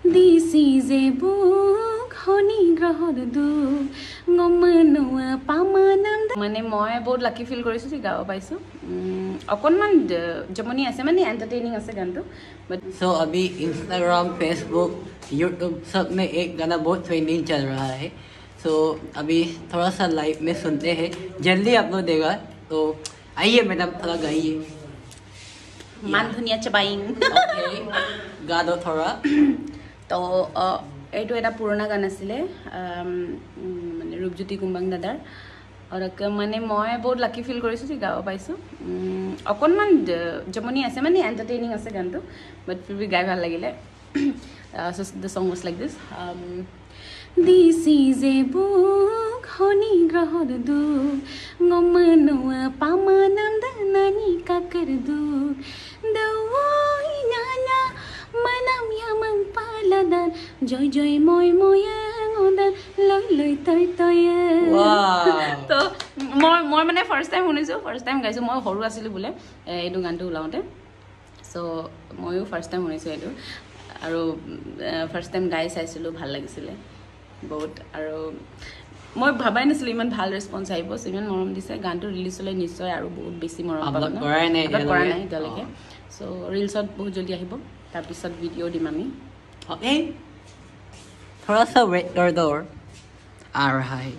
This is a book, honey grahor dup, ngomanoa pamanam. Mane moi बहुत lucky feel करिसु जे गाव पाइसु. अकोनमान जमनी আছে মানে entertaining আছে गानটো. But so अभी Instagram, Facebook, YouTube सब में एक गाना बहुत ट्रेंडिंग चल रहा है. So अभी थोड़ा सा लाइव में सुनते हैं. जल्दी अपलोड देगा. तो आइए मैडम थोड़ा गाइए. मान धुनिया चबाइंग. Okay. गा दो थोड़ा. तो এইটো এটা পুৰণা গান আছিলে মানে ৰূপজ্যোতি কুম্বাং দাদাৰ আৰু মানে মই বহুত লাকি ফিল কৰিছো যে গাৱ পাইছো অকনমান জমনি আছে মানে এন্টাৰটেইনিং আছে গানটো বাট ফিৰ বি গাই ভাল লাগিলে so the song was like this This is a book honey grahor dup ngomanoa pamanam danani kakar dup dawai nana manam yamang paladan joy joy moy moyang odan loy loy toy toy wow to মই মানে first time শুনিছো first time গাইছো মই হৰু আছিলো বুলে এইটো গানটো উলাওতে so মইও first time শুনিছো এইটো আৰু ফাৰ্স্ট টাইম গাই চাইছিলো ভাল লাগিছিলে বহুত আৰু মই ভাবাই নাছিলো ইমান ভাল ৰেসপন্স আইব ইমান মৰম দিছে গানটো ৰিলিজ হলে নিশ্চয় আৰু বহুত বেছি মৰম পাব আপলোড কৰাই নাই এতিয়ালৈকে সো ৰিলছত বহুত জলদি আহিব তাৰ পিছত ভিডিও দিম আমি ओके थोड़ा सा वेट कर दो आ रहा है